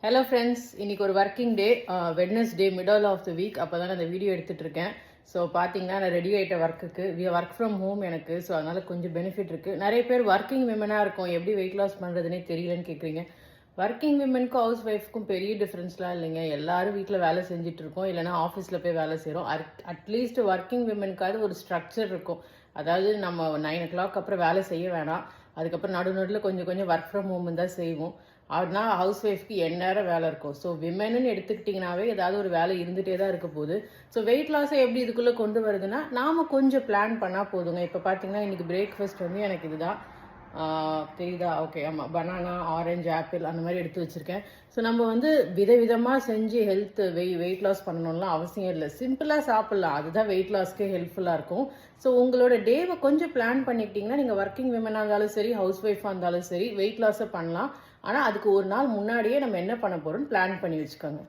Hello friends, இன்னைக்கு ஒரு working day, Wednesday, middle of the week. அப்போ தான் அந்த வீடியோ எடுத்துகிட்டு இருக்கேன். ஸோ பார்த்தீங்கன்னா நான் ரெடி ஆகிட்ட ஒர்க்குக்கு. ஒர்க் ஃப்ரம் ஹோம் எனக்கு. ஸோ அதனால் கொஞ்சம் பெனிஃபிட் இருக்குது. நிறைய பேர் ஒர்க்கிங் விமனாக இருக்கும், எப்படி வெயிட் லாஸ் பண்ணுறதுனே தெரியலன்னு கேட்குறீங்க. ஒர்க்கிங் விமனுக்கும் ஹவுஸ் ஒய்ஃப்க்கும் பெரிய டிஃப்ரென்ஸ்லாம் இல்லைங்க. எல்லாரும் வீட்டில் வேலை செஞ்சுட்டு இருக்கோம், இல்லைனா ஆஃபீஸில் போய் வேலை செய்கிறோம். அட்லீஸ்ட் ஒர்க்கிங் விமனுக்காவது ஒரு ஸ்ட்ரக்சர் இருக்கும். அதாவது நம்ம 9 o'clock அப்புறம் வேலை செய்ய வேணாம். அதுக்கப்புறம் நடுநடுவில் கொஞ்சம் கொஞ்சம் ஒர்க் ஃப்ரம் ஹோம் தான் செய்வோம். ஆனால் ஹவுஸ் ஒய்ஃப்க்கு எந்நேரம் வேலை இருக்கும். ஸோ விமென்னு எடுத்துக்கிட்டிங்கனாவே ஏதாவது ஒரு வேலை இருந்துகிட்டே தான் இருக்க போகுது. ஸோ வெயிட் லாஸை எப்படி இதுக்குள்ளே கொண்டு வருதுன்னா, நாம் கொஞ்சம் பிளான் பண்ணால் போதுங்க. இப்போ பார்த்தீங்கன்னா இன்றைக்கி பிரேக்ஃபாஸ்ட் வந்து எனக்கு இதுதான். தெரியுதா? ஓகே, ஆமாம், பனானா, ஆரஞ்சு, ஆப்பிள் அந்த மாதிரி எடுத்து வச்சுருக்கேன். ஸோ நம்ம வந்து விதவிதமாக செஞ்சு வெயிட் லாஸ் பண்ணணும்லாம் அவசியம் இல்லை. சிம்பிளாக சாப்பிட்லாம், அதுதான் வெயிட் லாஸ்க்கே ஹெல்ப்ஃபுல்லாக இருக்கும். ஸோ உங்களோட டேவை கொஞ்சம் பிளான் பண்ணிக்கிட்டிங்கன்னா, நீங்கள் ஒர்க்கிங் விமனாக இருந்தாலும் சரி, ஹவுஸ் ஒய்ஃபாக இருந்தாலும் சரி, வெயிட் லாஸை பண்ணலாம். ஆனால் அதுக்கு ஒரு நாள் முன்னாடியே நம்ம என்ன பண்ண போகிறோம்னு பிளான் பண்ணி வச்சுக்கோங்க.